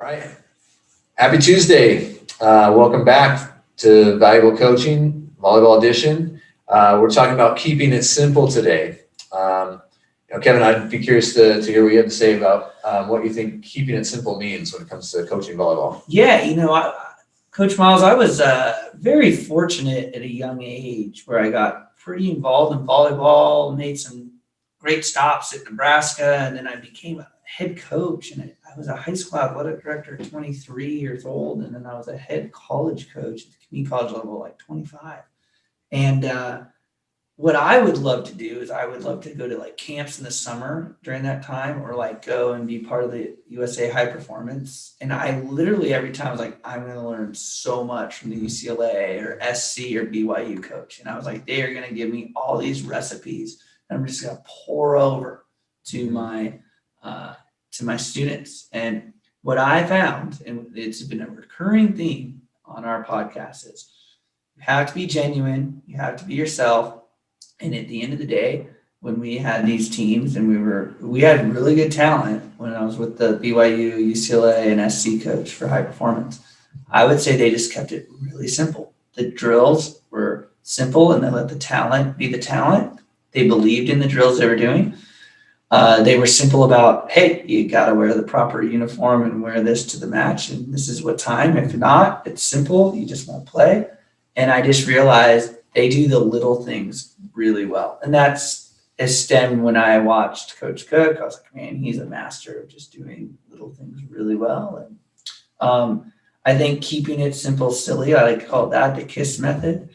All right. Happy Tuesday. Welcome back to Valuable Coaching, Volleyball Edition. We're talking about keeping it simple today. Kevin, I'd be curious to hear what you have to say about what you think keeping it simple means when it comes to coaching volleyball. Yeah, Coach Miles, I was very fortunate at a young age where I got pretty involved in volleyball, made some great stops at Nebraska, and then I became a head coach. And I was a high school athletic director at 23 years old, and then I was a head college coach at the community college level at like 25. And what I would love to do is I would love to go to like camps in the summer during that time, or like go and be part of the USA High Performance. And I literally every time I was like, I'm going to learn so much from the UCLA or SC or BYU coach. And I was like, they are going to give me all these recipes, and I'm just going to pour over to my students. And what I found, and it's been a recurring theme on our podcast, is you have to be genuine, you have to be yourself. And at the end of the day, when we had these teams and we had really good talent when I was with the BYU, UCLA, and SC coach for high performance, I would say they just kept it really simple. The drills were simple and they let the talent be the talent. They believed in the drills they were doing. They were simple about, hey, you got to wear the proper uniform and wear this to the match. And this is what time. If not, it's simple. You just won't play. And I just realized they do the little things really well. And that's stemmed when I watched Coach Cook. I was like, man, he's a master of just doing little things really well. And I think keeping it simple, silly, I like to call that the KISS method.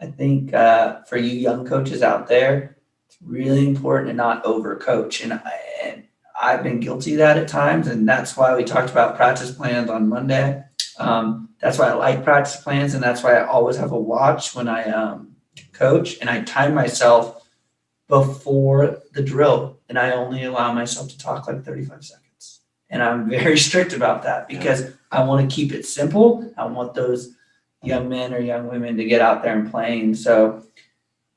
I think for you young coaches out there, it's really important to not overcoach. And I've been guilty of that at times. And that's why we talked about practice plans on Monday. That's why I like practice plans, and that's why I always have a watch when I coach, and I time myself before the drill, and I only allow myself to talk like 35 seconds. And I'm very strict about that because I want to keep it simple. I want those young men or young women to get out there and playing. So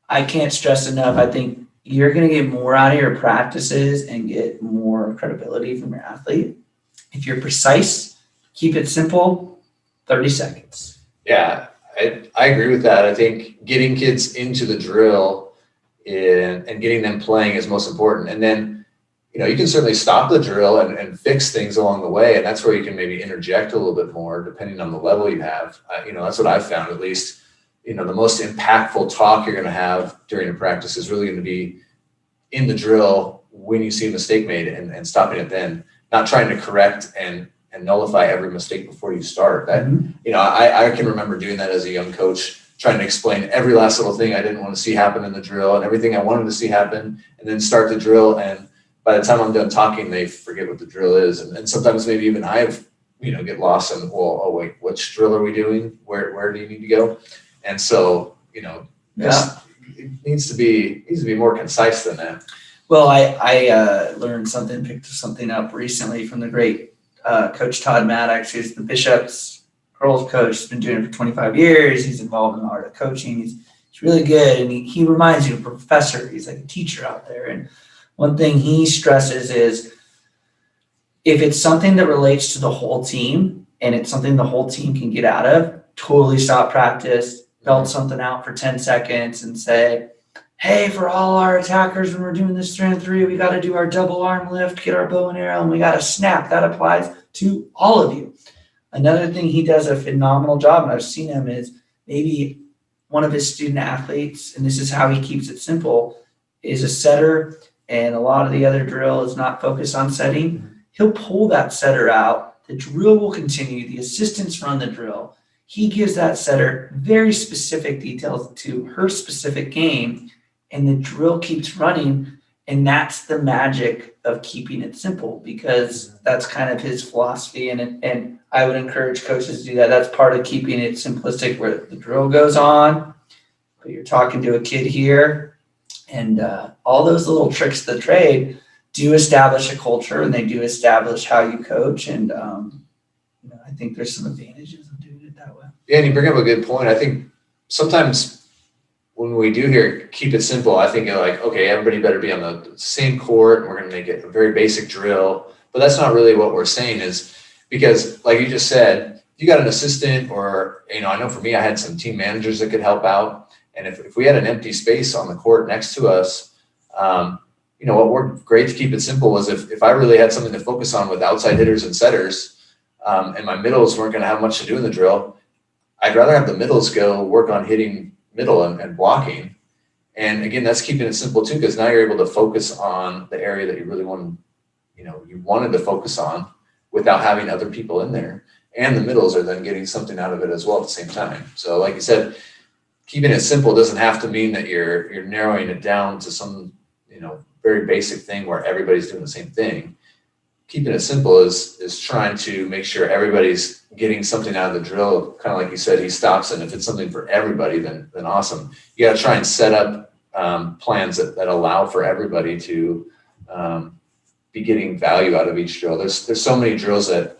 I can't stress enough. I think you're going to get more out of your practices and get more credibility from your athlete if you're precise. Keep it simple, 30 seconds. Yeah, I agree with that. I think getting kids into the drill and getting them playing is most important. And then, you can certainly stop the drill and fix things along the way. And that's where you can maybe interject a little bit more depending on the level you have. That's what I've found, at least. The most impactful talk you're going to have during a practice is really going to be in the drill when you see a mistake made and stopping it then, not trying to correct and nullify every mistake before you start. That, I can remember doing that as a young coach, trying to explain every last little thing I didn't want to see happen in the drill and everything I wanted to see happen, and then start the drill. And by the time I'm done talking, they forget what the drill is. And sometimes maybe even I've, get lost in, wait, which drill are we doing? Where do you need to go? And so, it needs to be more concise than that. Well, I learned picked something up recently from the great Coach Todd Maddox, who's the Bishop's girls coach. He's been doing it for 25 years. He's involved in the art of coaching. He's really good. And he reminds you of a professor. He's like a teacher out there. And one thing he stresses is if it's something that relates to the whole team and it's something the whole team can get out of, totally stop practice, belt something out for 10 seconds and say, hey, for all our attackers, when we're doing this 3-on-3, we got to do our double arm lift, get our bow and arrow, and we got to snap. That applies to all of you. Another thing he does a phenomenal job, and I've seen him, is maybe one of his student athletes, and this is how he keeps it simple, is a setter, and a lot of the other drill is not focused on setting. He'll pull that setter out. The drill will continue. The assistants run the drill. He gives that setter very specific details to her specific game, and the drill keeps running. And that's the magic of keeping it simple, because that's kind of his philosophy. And I would encourage coaches to do that. That's part of keeping it simplistic, where the drill goes on, but you're talking to a kid here, and all those little tricks of the trade do establish a culture, and they do establish how you coach. And I think there's some advantages of doing it that way. Yeah, and you bring up a good point. I think sometimes when we do here, keep it simple, I think okay, everybody better be on the same court, and we're going to make it a very basic drill. But that's not really what we're saying. Is because like you just said, you got an assistant or, I know for me, I had some team managers that could help out. And if we had an empty space on the court next to us, what worked great to keep it simple was if I really had something to focus on with outside hitters and setters, and my middles weren't going to have much to do in the drill, I'd rather have the middles go work on hitting middle and blocking. And again, that's keeping it simple too, because now you're able to focus on the area that you really you wanted to focus on without having other people in there. And the middles are then getting something out of it as well at the same time. So like you said, keeping it simple doesn't have to mean that you're narrowing it down to some, very basic thing where everybody's doing the same thing. Keeping it simple is trying to make sure everybody's getting something out of the drill. Kind of like you said, he stops, and if it's something for everybody, then awesome. You got to try and set up plans that allow for everybody to be getting value out of each drill. There's so many drills that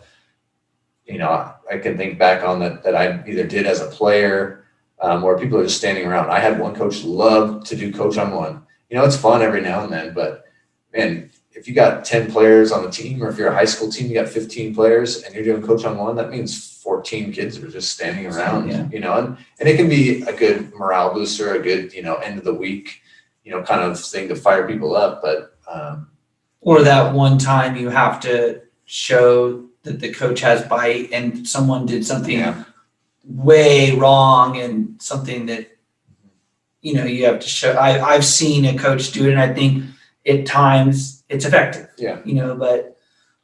I can think back on that I either did as a player where people are just standing around. I had one coach love to do coach on one. It's fun every now and then, but man, if you got 10 players on the team, or if you're a high school team, you got 15 players and you're doing coach on one, that means 14 kids are just standing around, and it can be a good morale booster, a good, end of the week, kind of thing to fire people up. But, or that one time you have to show that the coach has bite and someone did something way wrong and something that, you have to show. I've seen a coach do it, and I think at times it's effective. Yeah. But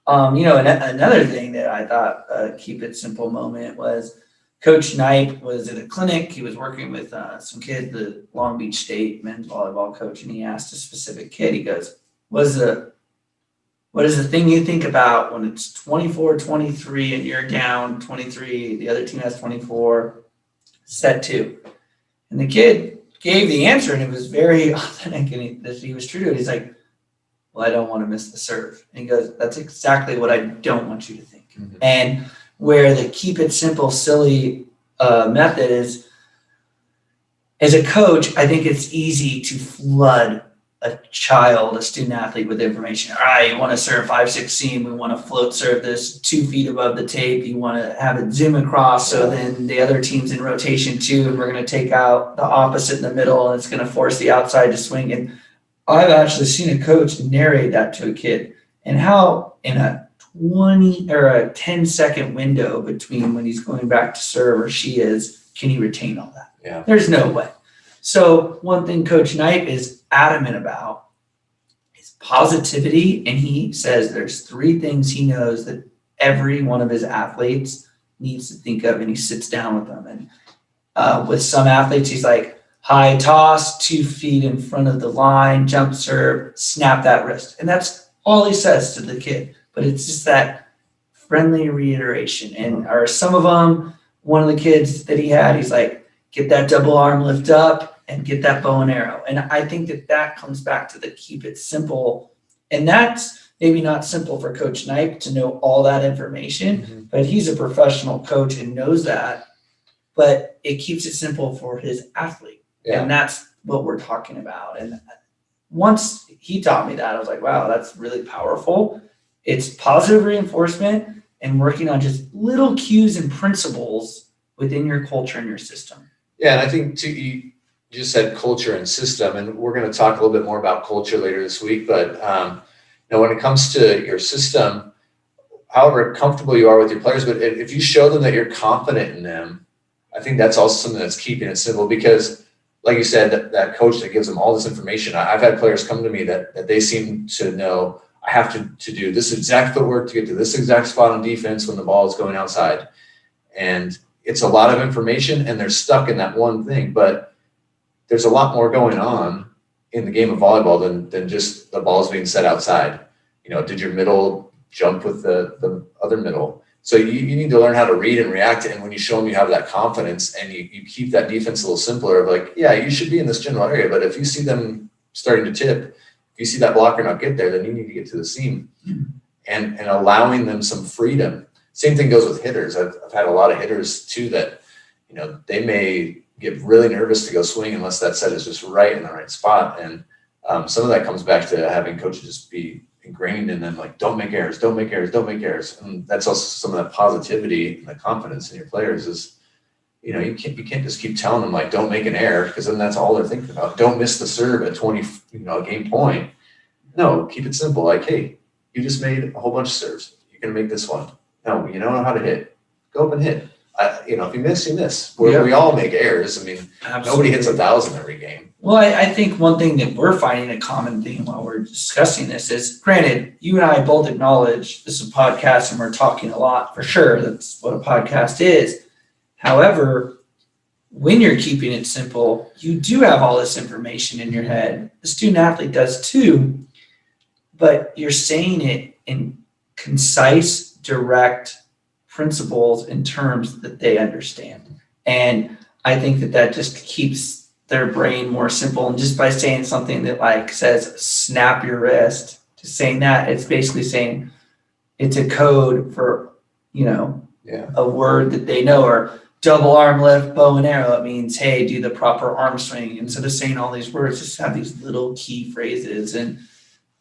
another thing that I thought keep it simple moment was Coach Knipe was at a clinic. He was working with some kid, the Long Beach State men's volleyball coach, and he asked a specific kid, he goes, what is the thing you think about when it's 24-23 and you're down 23, the other team has 24, set 2? And the kid gave the answer, and it was very authentic, and he was true to it. He's like, well, I don't want to miss the serve. And he goes, that's exactly what I don't want you to think. Mm-hmm. And where the keep it simple, silly method is, as a coach, I think it's easy to flood a student athlete with information. All right, you want to serve 5-6 seam. We want to float serve this 2 feet above the tape. You want to have it zoom across, so then the other team's in rotation too, and we're going to take out the opposite in the middle, and it's going to force the outside to swing. And I've actually seen a coach narrate that to a kid, and how in a 20 or a 10-second window between when he's going back to serve or she is, can he retain all that? Yeah. There's no way. So one thing Coach Knipe is adamant about is positivity, and he says there's 3 things he knows that every one of his athletes needs to think of, and he sits down with them. And with some athletes, he's like, high toss, 2 feet in front of the line, jump serve, snap that wrist. And that's all he says to the kid. But it's just that friendly reiteration. And or some of them, one of the kids that he had, he's like, get that double arm lift up and get that bow and arrow. And I think that comes back to the keep it simple. And that's maybe not simple for Coach Knipe to know all that information, but he's a professional coach and knows that. But it keeps it simple for his athlete. Yeah. And that's what we're talking about. And once he taught me that, I was like, wow, that's really powerful. It's positive reinforcement and working on just little cues and principles within your culture and your system. Yeah, and I think too, you just said culture and system, and we're going to talk a little bit more about culture later this week. But when it comes to your system, however comfortable you are with your players, but if you show them that you're confident in them, I think that's also something that's keeping it simple. Because, like you said, that coach that gives them all this information, I've had players come to me that they seem to know, I have to do this exact footwork to get to this exact spot on defense when the ball is going outside, and it's a lot of information, and they're stuck in that one thing. But there's a lot more going on in the game of volleyball than just the ball's being set outside. Did your middle jump with the other middle? So you need to learn how to read and react. And when you show them you have that confidence and you keep that defense a little simpler of like, yeah, you should be in this general area. But if you see them starting to tip, if you see that blocker not get there, then you need to get to the seam. And allowing them some freedom. Same thing goes with hitters. I've had a lot of hitters too that, they may get really nervous to go swing unless that set is just right in the right spot. And some of that comes back to having coaches just be ingraining in them, like, don't make errors, don't make errors, don't make errors. And that's also some of that positivity and the confidence in your players is, you can't just keep telling them like, don't make an error, because then that's all they're thinking about. Don't miss the serve at 20, a game point. No, keep it simple. Like, hey, you just made a whole bunch of serves. You're going to make this one. No, you don't know how to hit. Go up and hit. If you miss, you miss. We all make errors. I mean, Nobody hits 1,000 every game. Well, I think one thing that we're finding a common theme while we're discussing this is, granted, you and I both acknowledge this is a podcast and we're talking a lot, for sure. That's what a podcast is. However, when you're keeping it simple, you do have all this information in your head. The student athlete does too, but you're saying it in concise, direct principles in terms that they understand. And I think that just keeps their brain more simple. And just by saying something that like says, snap your wrist, just saying that, it's basically saying it's a code for, a word that they know, or double arm lift, bow and arrow. It means, hey, do the proper arm swing. Instead of saying all these words, just have these little key phrases. And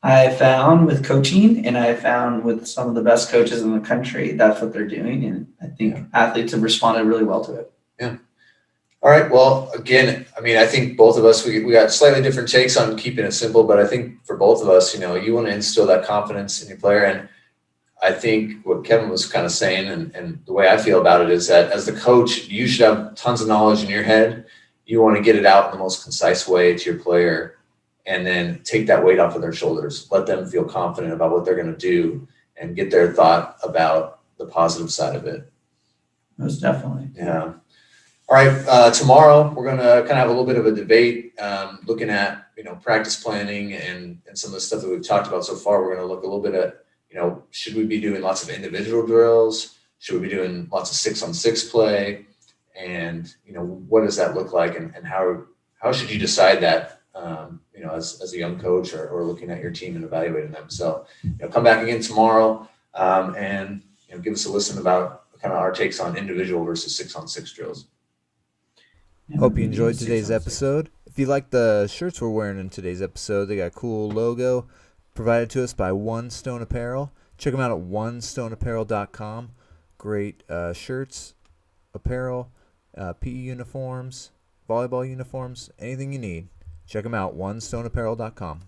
I found with coaching, and I found with some of the best coaches in the country, that's what they're doing. And I think athletes have responded really well to it. Yeah. All right. Well, again, I mean, I think both of us, we got slightly different takes on keeping it simple, but I think for both of us, you want to instill that confidence in your player. And I think what Kevin was kind of saying, and the way I feel about it, is that as the coach, you should have tons of knowledge in your head. You want to get it out in the most concise way to your player, and then take that weight off of their shoulders. Let them feel confident about what they're going to do and get their thought about the positive side of it. Most definitely. Yeah. All right. Tomorrow, we're going to kind of have a little bit of a debate looking at, practice planning and some of the stuff that we've talked about so far. We're going to look a little bit at, should we be doing lots of individual drills? Should we be doing lots of 6-on-6 play? And, what does that look like? And how should you decide that, as a young coach or looking at your team and evaluating them? So, come back again tomorrow and give us a listen about kind of our takes on individual versus 6-on-6 drills. Hope you enjoyed today's episode. If you like the shirts we're wearing in today's episode, they got a cool logo provided to us by One Stone Apparel. Check them out at onestoneapparel.com. Great shirts, apparel, PE uniforms, volleyball uniforms, anything you need. Check them out, onestoneapparel.com.